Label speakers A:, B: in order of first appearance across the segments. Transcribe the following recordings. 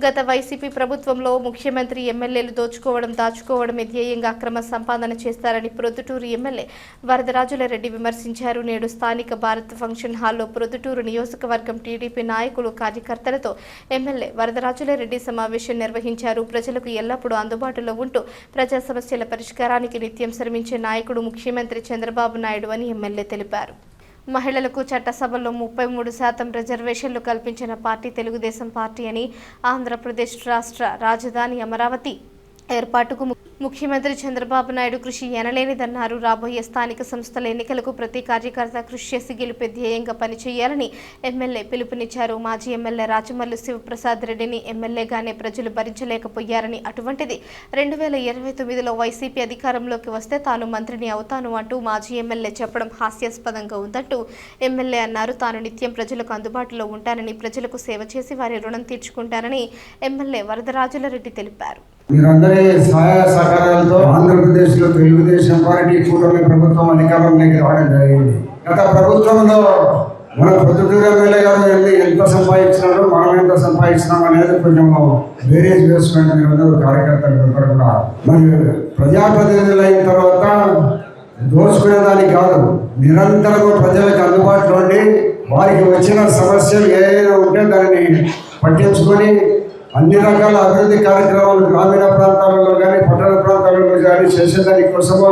A: గత వైసీపీ ప్రభుత్వంలో ముఖ్యమంత్రి ఎమ్మెల్యేలు దాచుకోవడమే ధ్యేయంగా అక్రమ సంపాదన చేస్తారని ప్రొద్దుటూరు ఎమ్మెల్యే వరదరాజులరెడ్డి విమర్శించారు. నేడు స్థానిక భారత్ ఫంక్షన్ హాల్లో ప్రొద్దుటూరు నియోజకవర్గం టీడీపీ నాయకులు కార్యకర్తలతో ఎమ్మెల్యే వరదరాజులరెడ్డి సమావేశం నిర్వహించారు. ప్రజలకు ఎల్లప్పుడూ అందుబాటులో ఉంటూ ప్రజా సమస్యల పరిష్కారానికి నిత్యం శ్రమించే నాయకుడు ముఖ్యమంత్రి చంద్రబాబు నాయుడు అని ఎమ్మెల్యే తెలిపారు. మహిళలకు చట్టసభలో 33% రిజర్వేషన్లు కల్పించిన పార్టీ తెలుగుదేశం పార్టీ అని ఆంధ్రప్రదేశ్ రాష్ట్ర రాజధాని అమరావతి ఏర్పాటుకు ముఖ్యమంత్రి చంద్రబాబు నాయుడు కృషి ఎనలేనిదన్నారు. రాబోయే స్థానిక సంస్థల ఎన్నికలకు ప్రతి కార్యకర్త కృషి చేసి గెలిపే ధ్యేయంగా పనిచేయాలని ఎమ్మెల్యే పిలుపునిచ్చారు. మాజీ ఎమ్మెల్యే రాజమల్లు శివప్రసాద్ రెడ్డిని ఎమ్మెల్యేగానే ప్రజలు భరించలేకపోయారని, అటువంటిది 2029లో వైసీపీ అధికారంలోకి వస్తే తాను మంత్రిని అవుతాను అంటూ మాజీ ఎమ్మెల్యే చెప్పడం హాస్యాస్పదంగా ఉందంటూ ఎమ్మెల్యే అన్నారు. తాను నిత్యం ప్రజలకు అందుబాటులో ఉంటానని, ప్రజలకు సేవ చేసి వారి రుణం తీర్చుకుంటానని ఎమ్మెల్యే వరదరాజులరెడ్డి తెలిపారు.
B: మీరందరి సహాయ సహకారాలతో ఆంధ్రప్రదేశ్లో తెలుగుదేశం పార్టీ కూటమి ప్రభుత్వం అధికారంలోకి రావడం జరిగింది. గత ప్రభుత్వంలో మన ప్రొద్దుటూరు ఎమ్మెల్యే గారు ఎంత సంపాదించినారో మనం ఎంత సంపాదించినాం అనేది కొంచెం వేరేజ్ వేసుకుంటే అందరూ కార్యకర్తలు కూడా మరి ప్రజాప్రతినిధులు అయిన తర్వాత దోచుకునేదానికి కాదు, నిరంతరం ప్రజలకు అందుబాటులో ఉండి వారికి వచ్చిన సమస్యలు ఏదైనా ఉంటే దానిని పట్టించుకొని అన్ని రకాల అభివృద్ధి కార్యక్రమాలు గ్రామీణ ప్రాంతాలలో కానీ పట్టణ ప్రాంతాలలో కానీ చేసేదాని కోసము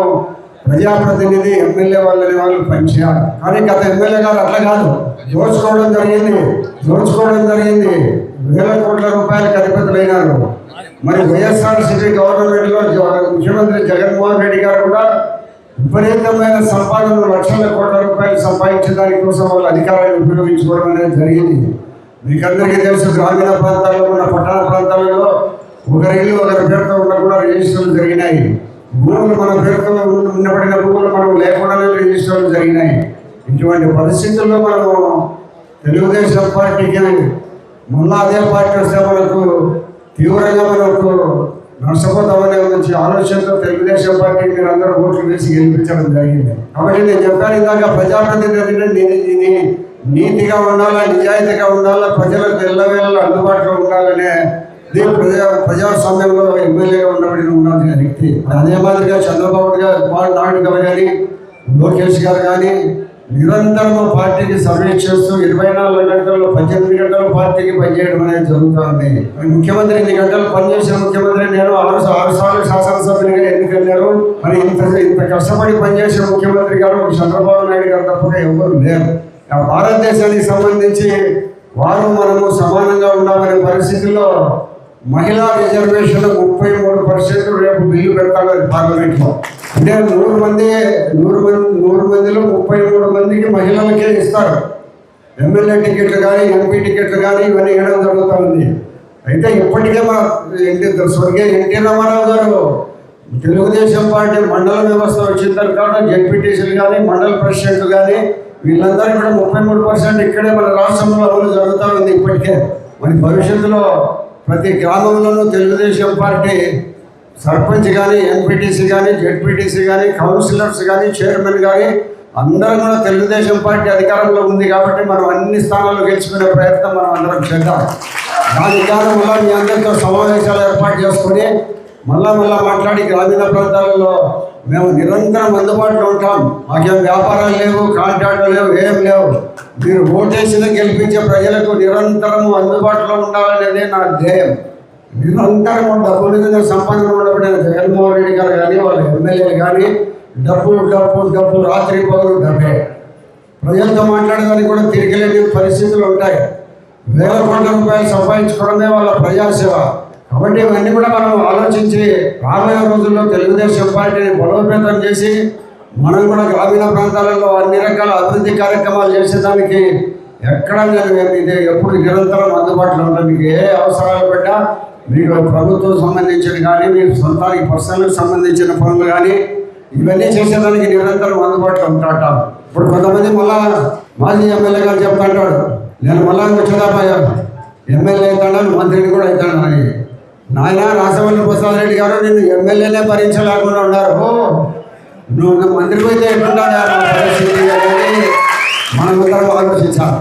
B: ప్రజాప్రతినిధి ఎమ్మెల్యే వాళ్ళు పనిచేయాలి. కానీ గత ఎమ్మెల్యే గారు అట్లా కాదు, దోచుకోవడం జరిగింది. వేల కోట్ల రూపాయలకు అధిపతులైనారు. మరి వైఎస్ఆర్సీపీ గవర్నమెంట్లో ముఖ్యమంత్రి జగన్మోహన్ రెడ్డి గారు కూడా విపరీతమైన సంపాదనలు లక్షల కోట్ల రూపాయలు సంపాదించే దానికోసం వాళ్ళు అధికారాన్ని ఉపయోగించుకోవడం అనేది జరిగింది. మీకందరికీ తెలుసు, గ్రామీణ ప్రాంతాల్లో ఉన్న పట్టణ ప్రాంతాలలో ఒకరి ఇల్లు ఒకరి పేరుతో ఉన్న కూడా రిజిస్టర్లు జరిగినాయి. భూములు మన పేరుతో ఉన్నపడిన భూములు మనం లేకుండానే రిజిస్టర్లు జరిగినాయి. ఇటువంటి పరిస్థితుల్లో మనము తెలుగుదేశం పార్టీకి మొన్న అదే పార్టీ వస్తే మనకు తీవ్రంగా నష్టపోతామనే మంచి ఆలోచనతో తెలుగుదేశం పార్టీ మీరు అందరూ ఓట్లు వేసి గెలిపించడం జరిగింది. కాబట్టి నేను చెప్పాను ఇందాక, ప్రజాప్రతినిధి నీతిగా ఉండాలా, నిజాయితీగా ఉండాలా, ప్రజలకు ఎల్లవేళ అందుబాటులో ఉండాలనే ప్రజాస్వామ్యంలో ఎమ్మెల్యేగా ఉండబడిన ఉండాల్సిన వ్యక్తి. అదే మాదిరిగా చంద్రబాబు నాయుడు గారు కానీ లోకేష్ గారు కానీ నిరంతరం పార్టీకి సర్వీస్ చేస్తూ 24 గంటల్లో 18 గంటలు పార్టీకి పనిచేయడం అనేది జరుగుతుంది. ముఖ్యమంత్రి 8 గంటలు పనిచేసిన ముఖ్యమంత్రి నేను 6 సార్లు శాసనసభ్యునిగా ఎన్నికయ్యారు. మరి ఇంత కష్టపడి పనిచేసిన ముఖ్యమంత్రి గారు చంద్రబాబు నాయుడు గారు తప్పగా ఎవరు లేరు. భారతదేశానికి సంబంధించి మనము సమానంగా ఉండాలనే పరిస్థితుల్లో మహిళా రిజర్వేషన్ 33% రేపు బిల్లు పెడతారు పార్లమెంట్లో. అంటే 100 మందిలో 33 మందికి మహిళలకే ఇస్తారు. ఎమ్మెల్యే టికెట్లు కానీ ఎంపీ టికెట్లు కానీ ఇవన్నీ ఇవ్వడం జరుగుతూ ఉంది. అయితే ఇప్పటికే స్వర్గీయ ఎన్టీ రామారావు గారు తెలుగుదేశం పార్టీ మండల వ్యవస్థ వచ్చిన తర్వాత జెడ్పీటీసీలు కానీ మండల ప్రెసిడెంట్లు కానీ వీళ్ళందరూ కూడా 33% ఇక్కడే మన రాష్ట్రంలో అమలు జరుగుతూ ఉంది ఇప్పటికే. మరి భవిష్యత్తులో ప్రతి గ్రామంలోనూ తెలుగుదేశం పార్టీ సర్పంచ్ కానీ ఎంపీటీసీ కానీ జెడ్పీటీసీ కానీ కౌన్సిలర్స్ కానీ చైర్మన్ కానీ అందరం కూడా తెలుగుదేశం పార్టీ అధికారంలో ఉంది. కాబట్టి మనం అన్ని స్థానాల్లో గెలుచుకునే ప్రయత్నం మనం అందరం చేద్దాం. దాని కారణం వల్ల మీ అందరితో సమావేశాలు ఏర్పాటు చేసుకొని మళ్ళా మాట్లాడి గ్రామీణ ప్రాంతాలలో మేము నిరంతరం అందుబాటులో ఉంటాం. మాకేం వ్యాపారాలు లేవు, కాంట్రాక్టులు లేవు, ఏం లేవు. మీరు ఓటేసిన గెలిపించే ప్రజలకు నిరంతరం అందుబాటులో ఉండాలనేదే నా ధ్యేయం. నిరంతరం డబ్బు నిజంగా సంపన్న ఉండబడిన జగన్మోహన్ రెడ్డి గారు కానీ వాళ్ళ ఎమ్మెల్యేలు కానీ డబ్బు రాత్రి పగలు డబ్బే. ప్రజలతో మాట్లాడడానికి కూడా తిరిగిలేని పరిస్థితులు ఉంటాయి. వేల కోట్ల రూపాయలు సంపాదించుకోవడమే వాళ్ళ ప్రజాసేవ. కాబట్టి ఇవన్నీ కూడా మనం ఆలోచించి రాబోయే రోజుల్లో తెలుగుదేశం పార్టీని బలోపేతం చేసి మనం కూడా గ్రామీణ ప్రాంతాలలో అన్ని రకాల అభివృద్ధి కార్యక్రమాలు చేసేదానికి ఎక్కడ నేను ఎప్పుడు నిరంతరం అందుబాటులో ఉంటాను. మీకు ఏ అవసరాలు పెట్టా, మీకు ప్రభుత్వం సంబంధించిన కానీ మీకు సొంతానికి పర్సనల్కి సంబంధించిన పనులు కానీ ఇవన్నీ చేసేదానికి నిరంతరం అందుబాటులో ఉంటాం. ఇప్పుడు కొంతమంది మళ్ళా మాజీ ఎమ్మెల్యే గారు చెప్తాంటాడు, నేను మళ్ళా వచ్చేదాకా ఎమ్మెల్యే అవుతాను, మంత్రిని కూడా అవుతాను అని. నాయన రాజమల్లు ప్రసాద్ రెడ్డి గారు నిన్ను ఎమ్మెల్యేనే భరించలేకుండా ఉన్నారు. నువ్వు మంత్రికి అయితే ఎట్లుంటాడు పరిస్థితి అని మనమందరం ఆలోచించాలి.